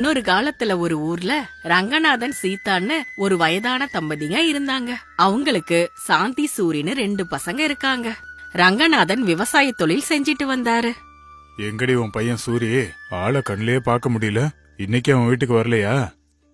இன்னொரு காலத்துல ஒரு ஊர்ல ரங்கநாதன் சீதான்னு ஒரு வயதான தம்பதிங்க இருந்தாங்க. அவங்களுக்கு சாந்தி சூரின்னு 2 பசங்க இருக்காங்க. ரங்கநாதன் விவசாய தொழில் செஞ்சிட்டு வந்தாரு. எங்கடி உன் பையன் சூரி? ஆளை கண்ணிலேயே பார்க்க முடியல. இன்னைக்கு அவன் வீட்டுக்கு வரலையா?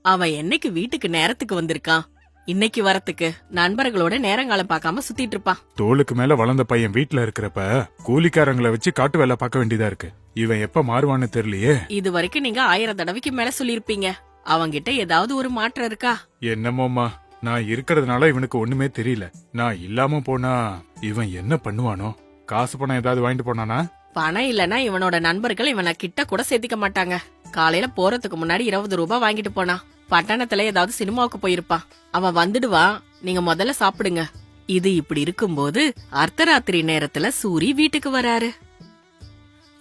அவன் என்னைக்கு வீட்டுக்கு நேரத்துக்கு வந்திருக்கான்? இன்னைக்கு வரத்துக்கு நண்பர்களோட நேரங்காலம் பார்க்காம சுத்திட்டு இருப்பான். தோளுக்கு மேல வளர்ந்த பையன் வீட்டுல இருக்கிறப்ப கூலிக்காரங்களை வச்சு காட்டு வேலை பார்க்க வேண்டியதா இருக்கு. இவன் எப்ப மாறுவான்னு தெரியலையே. இது வரைக்கும் நீங்க 1000 தடவைக்கு மேல சொல்லிருப்பீங்க. அவங்கிட்ட ஏதாவது ஒரு மாற்றம் இருக்கா? என்னமோமா, நான் இருக்கிறதுனால இவனுக்கு ஒண்ணுமே தெரியல. நான் இல்லாம போனா இவன் என்ன பண்ணுவானோ? காசு பணம் ஏதாவது வாங்கிட்டு போனானா? பணம் இல்லனா இவனோட நண்பர்கள் இவனை கிட்ட கூட சேர்த்திக்க மாட்டாங்க. காலையில போறதுக்கு முன்னாடி 20 ரூபாய் வாங்கிட்டு போனான். பட்டணத்துல ஏதாவது சினிமாவுக்கு போயிருப்பான். அவன் வந்துடுவான். நீங்க முதல்ல சாப்பிடுங்க. இது இப்படி இருக்கும்போது அர்த்தராத்திரி நேரத்துல சூரி வீட்டுக்கு வராரு.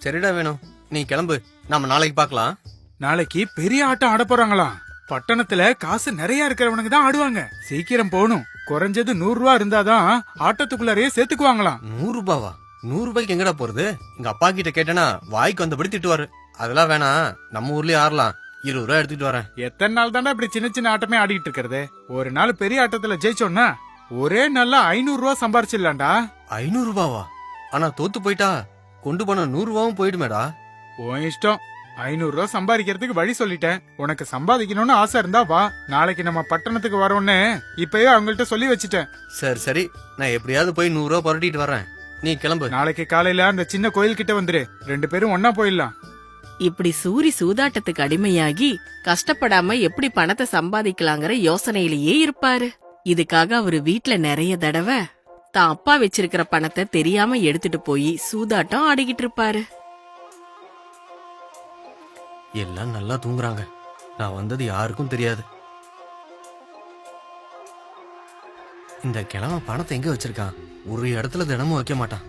சரிடா வேணும், நீ கிளம்பு, நாம நாளைக்கு பாக்கலாம். நாளைக்கு பெரிய ஆட்டம் ஆட போறாங்களாம். பட்டணத்துல காசு நிறைய இருக்கிறவனுக்கு தான் ஆடுவாங்க. சீக்கிரம் போகணும். குறைஞ்சது 100 ரூபா இருந்தாதான் ஆட்டத்துக்குள்ளாரையே சேர்த்துக்குவாங்களாம். 100 ரூபாவா? 100 ரூபாய்க்கு எங்கடா போறது? எங்க அப்பா கிட்ட கேட்டனா வாய்க்கு வந்தபடி திட்டுவாரு. அதெல்லாம் வேணாம், நம்ம ஊர்லயே ஆடலாம். 20 ரூபா எடுத்துட்டு வரேன். எத்தனை நாள் தாண்டா இப்படி சின்ன சின்ன ஆட்டமே ஆடிட்டு இருக்கிறது? ஒரு நாள் பெரிய ஆட்டத்துல ஜெயிச்சோன்னா ஒரே நாள்ல 500 ரூபா சம்பாரிச்சிடலாம்டா. 500 ரூபாவா? ஆனா தோத்து போயிட்டா கொண்டு போன 100 ரூபாவும் போயிடுமேடா. உன் இஷ்டம். 500 ரூபா சம்பாதிக்கிறதுக்கு வழி சொல்லிட்டேன். உனக்கு சம்பாதிக்கணும்னு ஆசை இருந்தா வா. நாளைக்கு நம்ம பட்டணத்துக்கு வரோன்னு இப்பயே அவங்கள்ட்ட சொல்லி வச்சுட்டேன். சரி சரி, நான் எப்படியாவது போய் 100 ரூபா புரட்டிட்டு வரேன். நீ கிளம்பு. நாளைக்கு காலையில அந்த சின்ன கோயில் கிட்ட வந்துரு. 2 பேரும் ஒன்னா போயிடலாம். இப்படி சூரி சூதாட்டத்துக்கு அடிமையாகி கஷ்டப்படாம எப்படி பணத்தை சம்பாதிக்கலாங்கிற யோசனையிலேயே இருப்பாரு. இதுக்காக அவரு வீட்ல நிறைய தடவை தான் அப்பா வச்சிருக்கிற பணத்தை தெரியாம எடுத்துட்டு போய் சூதாட்டம் ஆடிக்கிட்டு இருப்பாரு. எல்லாம் நல்லா தூங்குறாங்க. நான் வந்தது யாருக்கும் தெரியாது. இந்த கிழமை பணத்தை எங்க வச்சிருக்கான்? ஒரு இடத்துல தினமும் வைக்க மாட்டான்.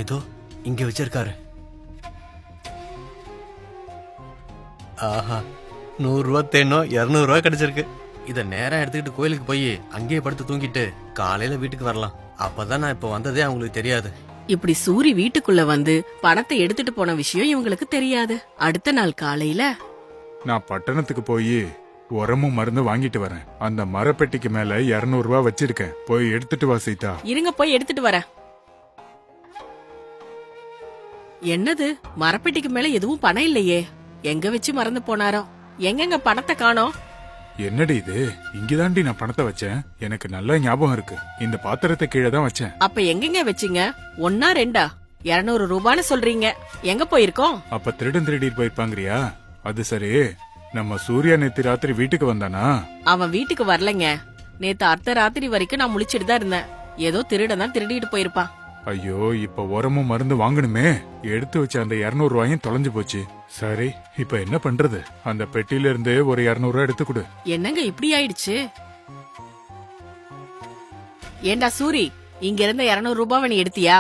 ஏதோ இங்க வச்சிருக்காரு. ஆஹா, 100 ரூபா தேனோ 200 ரூபா கிடைச்சிருக்கு. இத நேரா எடுத்துக்கிட்டு கோயிலுக்கு போய் அங்கேயே படுத்து தூங்கிட்டு காலையில வீட்டுக்கு வரலாம். அப்பதான் நான் இப்ப வந்ததே அவங்களுக்கு தெரியாது. இப்படி சூரி வீட்டுக்குள்ள வந்து பணத்தை எடுத்துட்டு போன விஷயம் இவங்களுக்கு தெரியாது. அடுத்த நாள் காலையில நான் பட்டணத்துக்கு போய் உரமும் மருந்து வாங்கிட்டு வரேன். அந்த மரப்பெட்டிக்கு மேல 200 ரூபா வச்சிருக்கேன். போய் எடுத்துட்டு வா சீதா. இருங்க, போய் எடுத்துட்டு வரேன். என்னது, மரப்பெட்டிக்கு மேல எதுவும் பணம் இல்லையே? எங்க வச்சு மறந்து போனாரோ? எங்கெங்க பணத்தை காணோம்? என்னடி இது? இங்கதாண்டி நான் பணத்தை வச்சேன். எனக்கு நல்ல ஞாபகம் இருக்கு. இந்த பாத்திரத்தை கீழே தான் வச்சேன். அப்ப எங்கெங்க வச்சீங்க? 1 2 200 ரூபான்னு சொல்றீங்க. எங்க போயிருக்கோம்? அப்ப திருடிட்டு போயிருப்பாங்கறியா? அது சரி, நம்ம சூர்யா நேத்து ராத்திரி வீட்டுக்கு வந்தானா? அவன் வீட்டுக்கு வரலங்க. நேத்து அர்த்தராத்திரி வரைக்கும் நான் முழிச்சிட்டு தான் இருந்தேன். ஏதோ திருடன் தான் திருடிட்டு போயிருப்பான். ஐயோ, இப்ப உரமும் மருந்து வாங்கணுமே. எடுத்து வச்ச அந்த 200 ரூபாயும் தொலைஞ்சு போச்சு. சரி, இப்ப என்ன பண்றது? அந்த பெட்டியில இருந்து ஒரு 200 ரூபாய் எடுத்து கொடு. என்னங்க இப்படி ஆயிடுச்சு? ஏண்டா சூரி, இங்க இருந்த 200 ரூபாவை நீ எடுத்தியா?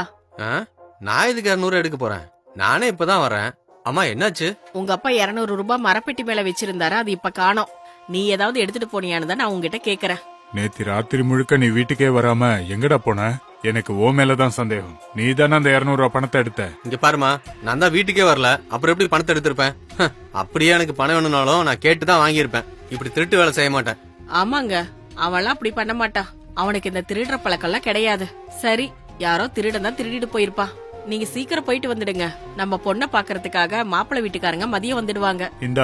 நான் இதுக்கு 200 எடுக்க போறேன். நானே இப்பதான் வரேன். அம்மா, என்னாச்சு? உங்க அப்பா 200 ரூபாய் மரப்பெட்டி மேல வச்சிருந்தாரா? அது இப்ப காணோம். நீ ஏதாவது எடுத்துட்டு போனியான்னு தான் நான் உங்ககிட்ட கேக்குறேன். நேத்து ராத்திரி முழுக்க நீ வீட்டுக்கே வராம எங்கடா போன? எனக்கு ஓ மேலதான் சந்தேகம். நீ தானே அந்த 200 ரூபாய் பணத்தை எடுத்த? இங்க பாருமா, நான் தான் வீட்டுக்கே வரல. அப்புறம் எப்படி பணத்தை எடுத்திருப்பேன்? அப்படியே எனக்கு பணம் வேணும்னாலும் நான் கேட்டுதான் வாங்கியிருப்பேன். இப்படி திருட்டு வேலை செய்ய மாட்டேன். ஆமாங்க, அவன்லாம் அப்படி பண்ண மாட்டான். அவனுக்கு இந்த திருடுற பழக்கம்லாம் கிடையாது. சரி, யாரோ திருடன் தான் திருடிட்டு போயிருப்பான். நீங்க சீக்கிரம் போயிட்டு வந்துடுங்க. நம்ம பொண்ணை பாக்குறதுக்காக மாப்பிள்ளை வீட்டுக்காரங்க மதியம் வந்துடுவாங்க. இந்த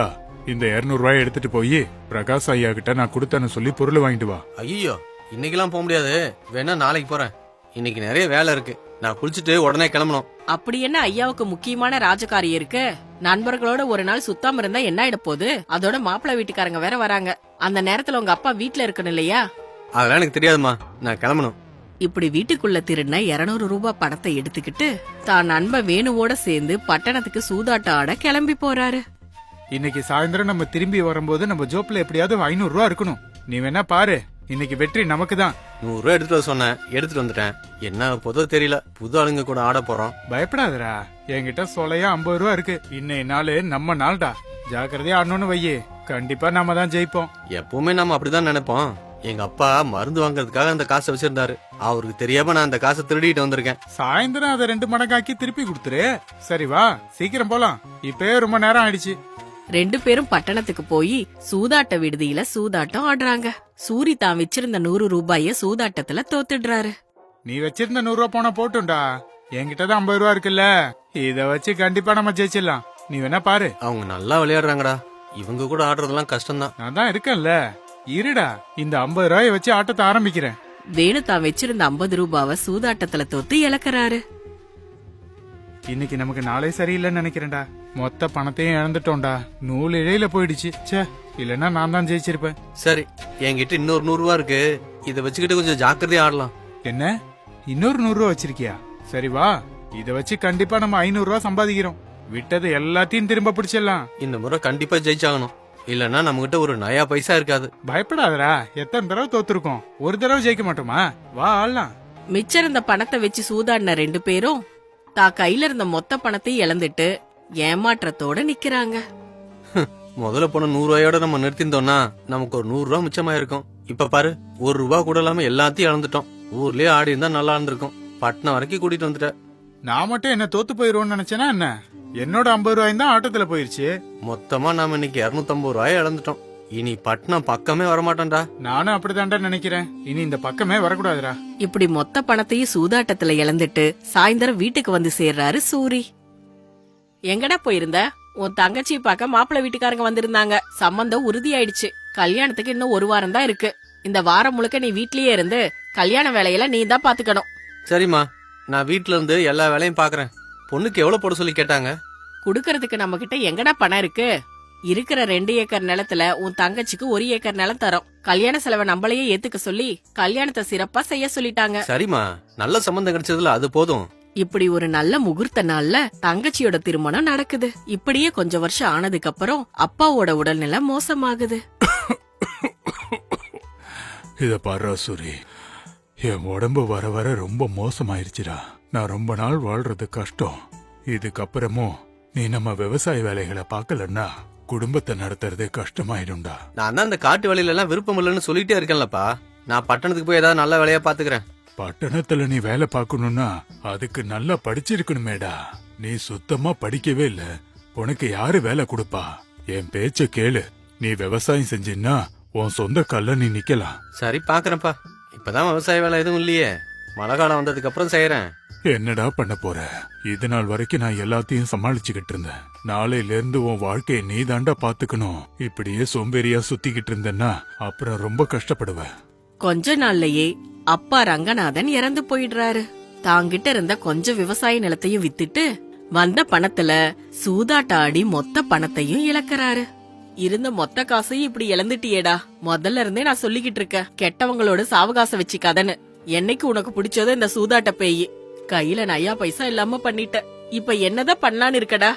200 ரூபாய் எடுத்துட்டு போய் பிரகாஷ் ஐயா கிட்ட நான் கொடுத்தேன்னு சொல்லி பொருள் வாங்கிட்டு வா. ஐயோ, இன்னைக்கெல்லாம் போக முடியாது. வேணா நாளைக்கு போறேன். இன்னைக்கு நிறைய வேலை இருக்கு. நான் குளிச்சுட்டு உடனே கிளம்பணும். அப்படி என்ன ஐயாவுக்கு முக்கியமான ராஜகாரியம் இருக்கு? நண்பர்களோட ஒரு நாள் சுத்தாம இருந்தா என்ன ஆயிட போகுது? அதோட மாப்பிள்ளை வீட்டுக்காரங்க வேற வராங்க. அந்த நேரத்துல உங்க அப்பா வீட்டுல இருக்கணும் இல்லையா? அதெல்லாம் எனக்கு தெரியாதுமா, நான் கிளம்பணும். இப்படி வீட்டுக்குள்ள திருடின 200 ரூபாய் பணத்தை எடுத்துக்கிட்டு தான் நண்பன் வேணுவோட சேர்ந்து பட்டணத்துக்கு சூதாட்ட ஆட கிளம்பி போறாரு. இன்னைக்கு சாயந்தரம் நம்ம திரும்பி வரும்போது நம்ம ஜோப்ல எப்படியாவது 500 ரூபாய் இருக்கணும். நீ வேணா பாரு, இன்னைக்கு வெற்றி நமக்கு தான். 100 ரூபாய் எடுத்துட்டு வர சொன்னேன், எடுத்துட்டு வந்துட்டேன். என்ன பொதுவா தெரியல, புது ஆளுங்க கூட ஆட போறோம். பயப்படாதடா, என்கிட்ட சொலையா 50 ரூபாய் இருக்கு. இன்னைய நாள் நம்ம நாள்டா. ஜாக்கிரதையா ஆடணும்னு வையே, கண்டிப்பா நாம தான் ஜெயிப்போம். எப்பவுமே நாம அப்படிதான் நினைப்போம். எங்க அப்பா மருந்து வாங்குறதுக்காக அந்த காசை வச்சிருந்தாரு. அவருக்கு தெரியாம நான் அந்த காசை திருடிட்டு வந்திருக்கேன். சாயந்தரம் அதை 2 மடங்காக்கி திருப்பி கொடுத்துரு. சரி வா, சீக்கிரம் போலாம். இப்பவே ரொம்ப நேரம் ஆயிடுச்சு. 2 பேரும் பட்டணத்துக்கு போய் சூதாட்ட விடுதியில சூதாட்டம் ஆடுறாங்க. சூரி தான் வச்சிருந்த 100 ரூபாய சூதாட்டத்துல தோத்துடுறாரு. நீ வச்சிருந்த 100 ரூபா போனா போட்டும்டா. என்கிட்டதான் 50 ரூபா இருக்குல்ல, இத வச்சு கண்டிப்பா நம்ம ஜெயிச்சிடலாம். நீ வேணா பாரு. அவங்க நல்லா விளையாடுறாங்கடா. இவங்க கூட ஆடுறதெல்லாம் கஷ்டம்தான். நான் தான் இருக்கேன்ல. இருடா, இந்த 50 ரூபாய வச்சு ஆட்டத்தை ஆரம்பிக்கிறேன். வேணு தான் வச்சிருந்த 50 ரூபாவை சூதாட்டத்துல தோத்து இழக்கிறாரு. இன்னைக்கு நமக்கு நாளே சரியில்லைன்னு நினைக்கிறேன்டா. மொத்த பணத்தையும் இழந்துட்டோம்டா. நூல் இழையில போயிடுச்சு. ச்சே, இல்லன்னா நான் தான் ஜெயிச்சிருப்பேன். சரி, என்கிட்ட இன்னொரு 100 ரூபா இருக்கு. இதை வச்சுக்கிட்டு கொஞ்சம் ஜாக்கிரதையா ஆடலாம். என்ன, இன்னொரு 100 ரூபா வச்சிருக்கியா? சரி வா, இத வச்சு கண்டிப்பா நம்ம 500 ரூபா சம்பாதிக்கிறோம். விட்டது எல்லாத்தையும் திரும்ப பிடிச்சிடலாம். இந்த முறை கண்டிப்பா ஜெயிச்சாகணும். இல்லன்னா நம்ம கிட்ட ஒரு நயா பைசா இருக்காது. பயப்படாதடா, எத்தனை தடவை தோத்துருக்கோம், ஒரு தடவை ஜெயிக்க மாட்டோமா? வா ஆடலாம். மிச்சம் இருந்த பணத்தை வச்சு சூதாடின 2 பேரும் தான் கையில இருந்த மொத்த பணத்தையும் இழந்துட்டு ஏமாற்றத்தோட நிக்கிறாங்க. முதல்ல போன 100 ரூபாயோட நம்ம நிறுத்திருந்தோம்னா நமக்கு ஒரு 100 ரூபா மிச்சமா இருக்கும். இப்ப பாரு, 1 ரூபா கூட இல்லாம எல்லாத்தையும் இழந்துட்டோம். ஊர்லயே ஆடி இருந்தா நல்லா இருந்திருக்கும். பட்டணம் வரைக்கும் கூட்டிட்டு வந்துட்ட. நான் மட்டும் என்ன தோத்து போயிருவோம்னு நினைச்சேனா என்ன? என்னோட 50 ரூபாயும் தான் ஆட்டத்துல போயிருச்சு. மொத்தமா நாம இன்னைக்கு 250 ரூபாய் இழந்துட்டோம். இனி பட்டணம் பக்கமே வரமாட்டோம்டா. நானும் அப்படிதான்டா நினைக்கிறேன். இனி இந்த பக்கமே வரக்கூடாதுடா. இப்படி மொத்த பணத்தையும் சூதாட்டத்துல இழந்துட்டு சாயந்தரம் வீட்டுக்கு வந்து சேர்றாரு சூரி. எங்கடா போயிருந்த? உன் தங்கச்சி பார்க்க மாப்பிள்ளை வீட்டுக்காரங்க வந்திருந்தாங்க. சம்பந்தம் உறுதி ஆயிடுச்சு. கல்யாணத்துக்கு இன்னும் 1 வாரம் தான் இருக்கு. இந்த வாரம் முழுக்க நீ வீட்லயே இருந்து கல்யாண வேலையில நீ தான் பாத்துக்கணும். சரிம்மா, நான் வீட்ல இருந்து எல்லா வேலையும் பாக்குறேன். பொண்ணுக்கு எவ்வளவு போட சொல்லி கேட்டாங்க? குடுக்கறதுக்கு நம்ம கிட்ட எங்கடா பணம் இருக்கு? இருக்கிற 2 ஏக்கர் நிலத்துல உன் தங்கச்சிக்கு 1 ஏக்கர் நிலம் தரோம். கல்யாண செலவை நம்மளையே ஏத்துக்க சொல்லி கல்யாணத்தை சிறப்பா செய்ய சொல்லிட்டாங்க. சரிம்மா, நல்ல சம்பந்தம் கிடைச்சதுல அது போதும். இப்படி ஒரு நல்ல முகூர்த்த நாள்ல தங்கச்சியோட திருமணம் நடக்குது. இப்படியே கொஞ்சம் வருஷம் ஆனதுக்கு அப்புறம் அப்பாவோட உடல்நிலை மோசமாகுது. இத பாரு சூரி, என் உடம்பு வர வர ரொம்ப மோசமாயிருச்சுடா. நான் ரொம்ப நாள் வாழ்றது கஷ்டம். இதுக்கப்புறமும் நீ நம்ம விவசாய வேலைகளை பாக்கலன்னா குடும்பத்தை நடத்துறதே கஷ்டமாயிடும்டா. நான் தான் இந்த காட்டு வேலையில எல்லாம் விருப்பம் இல்லைன்னு சொல்லிட்டே இருக்கேன்லப்பா. நான் பட்டணத்துக்கு போய் ஏதாவது நல்ல வேலையா பாத்துக்கிறேன். பட்டணத்துல நீ வேலை பார்க்கணும்னா அதுக்கு நல்லா படிச்சிருக்கணுமேடா. நீ சுத்தமா படிக்கவே இல்ல. உனக்கு யாரு வேலை கொடுப்பா? என் பேச்ச கேளு. நீ விவசாயம் செஞ்சின்னா உன் சொந்த கால்ல நீ நிக்கலாம். சரி, பாக்குறேன்ப்பா. இப்பதான் விவசாய வேலை எதுவும் இல்லையே. மழை காலம் வந்ததுக்கு அப்புறம் செய்யறேன். என்னடா பண்ண போற? இது நாள் வரைக்கும் நான் எல்லாத்தையும் சமாளிச்சுக்கிட்டு இருந்தேன். நாளையில இருந்து உன் வாழ்க்கையை நீ தாண்டா பாத்துக்கணும். இப்படியே சோம்பேறியா சுத்திக்கிட்டு இருந்தேன்னா அப்புறம் ரொம்ப கஷ்டப்படுவ. கொஞ்ச நாள்லயே அப்பா ரங்கநாதன் இறந்து போயிடுறாரு. தாங்கிட்ட இருந்த கொஞ்சம் விவசாய நிலத்தையும் வித்துட்டு வந்த பணத்துல சூதாட்ட ஆடி மொத்த பணத்தையும் இழக்கிறாரு. இருந்த மொத்த காசையும் இப்படி இழந்துட்டியேடா. முதல்ல இருந்தே நான் சொல்லிக்கிட்டு இருக்கேன், கெட்டவங்களோட சாவகாசம் வச்சுக்காதன்னு. என்னைக்கு உனக்கு பிடிச்சதோ இந்த சூதாட்ட பேயி. கையில நயா பைசா இல்லாம பண்ணிட்ட. இப்ப என்னதான் பண்ணலான்னு இருக்கடா?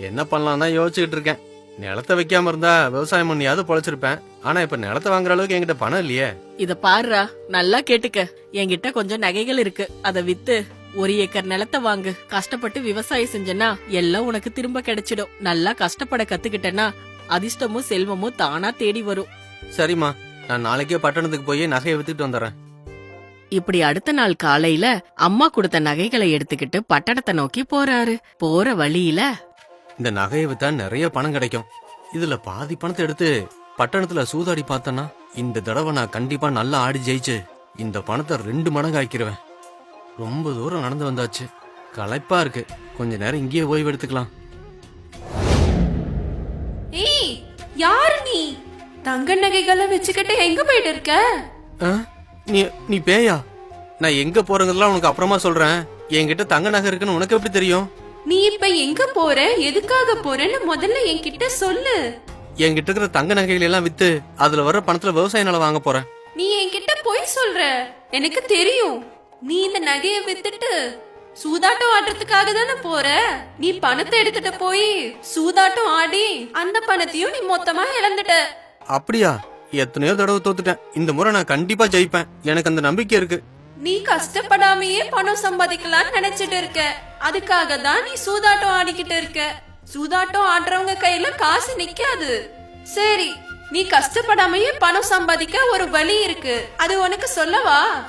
என்ன பண்ணலாம் தான் யோசிச்சுக்கிட்டு இருக்கேன். நிலத்தை வைக்காம இருந்தா விவசாயம் பண்ணியாவது பொழைச்சிருப்பேன். ஆனா இப்ப நிலத்தை வாங்குற அளவுக்கு என்கிட்ட பணம் இல்லையே. இத பாருடா, நல்லா கேட்டுக்க. என்கிட்ட கொஞ்சம் நகைகள் இருக்கு. அத வித்து 1 ஏக்கர் நிலத்தை வாங்கு. கஷ்டப்பட்டு விவசாயம் செஞ்சனா எல்லாம் உனக்கு திரும்ப கிடைச்சிடும். நல்லா கஷ்டப்பட கத்துக்கிட்டனா அதிர்ஷ்டமும் செல்வமும் தானா தேடி வரும். சரிம்மா, நான் நாளைக்கே பட்டணத்துக்கு போய் நகையை வித்துட்டு வந்துடுறேன். இப்படி அடுத்த நாள் காலையில அம்மா கொடுத்த நகைகளை எடுத்துக்கிட்டு பட்டணத்தை நோக்கி போறாரு. போற வழியில இந்த நகையை வித்தா நிறைய பணம் கிடைக்கும். இதுல பாதி பணத்தை எடுத்து பட்டணத்துல சூதாடி பார்த்தனா இந்த தடவை நான் கண்டிப்பா நல்லா ஆடி ஜெயிச்சு இந்த பணத்தை 2 மடங்கு ஆக்கிடுவேன். ரொம்ப தூரம் நடந்து வந்தாச்சு, களைப்பா இருக்கு. கொஞ்ச நேரம் இங்கேயே ஓய்வு எடுத்துக்கலாம். ஏய், யாரு நீ? தங்க நகைகளை வச்சுக்கிட்டு எங்க போயிட்டு இருக்க? நீ பேயா? நான் எங்க போறேங்கிறதெல்லாம் உனக்கு அப்புறமா சொல்றேன். என்கிட்ட தங்க நகை இருக்குன்னு உனக்கு எப்படி தெரியும்? நீ இப்ப எங்க போற, எதுக்காக போறன்னு முதல்ல என்கிட்ட சொல்லு. என்கிட்ட இருக்கிற தங்க நகைகள் எல்லாம் வித்து அதுல வர பணத்துல விவசாய நிலம் வாங்க போறேன். நீ என்கிட்ட போய் சொல்ற, எனக்கு தெரியும். நீ இந்த நகையை வித்துட்டு சூதாட்டம் ஆடுறதுக்காக தானே போற. நீ பணத்தை எடுத்துட்டு போய் சூதாட்டம் ஆடி அந்த பணத்தையும் நீ மொத்தமா இழந்துட்ட. அப்படியா? எத்தனையோ தடவை தோத்துட்டேன். இந்த முறை நான் கண்டிப்பா ஜெயிப்பேன். எனக்கு அந்த நம்பிக்கை இருக்கு. நீ கஷ்டப்படாமையே பணம் சம்பாதிக்கலாம்னு நினைச்சிட்டு இருக்க. அதுக்காக தான் நீ சூதாட்டம் ஆடிக்கிட்டு இருக்க. சூதாட்டம் ஆடுறவங்க கையில காசு நிக்காது. சரி, நீ கஷ்டப்படாமயே பணம் சம்பாதிக்க ஒரு வழி இருக்கு. அது உனக்கு சொல்லவா?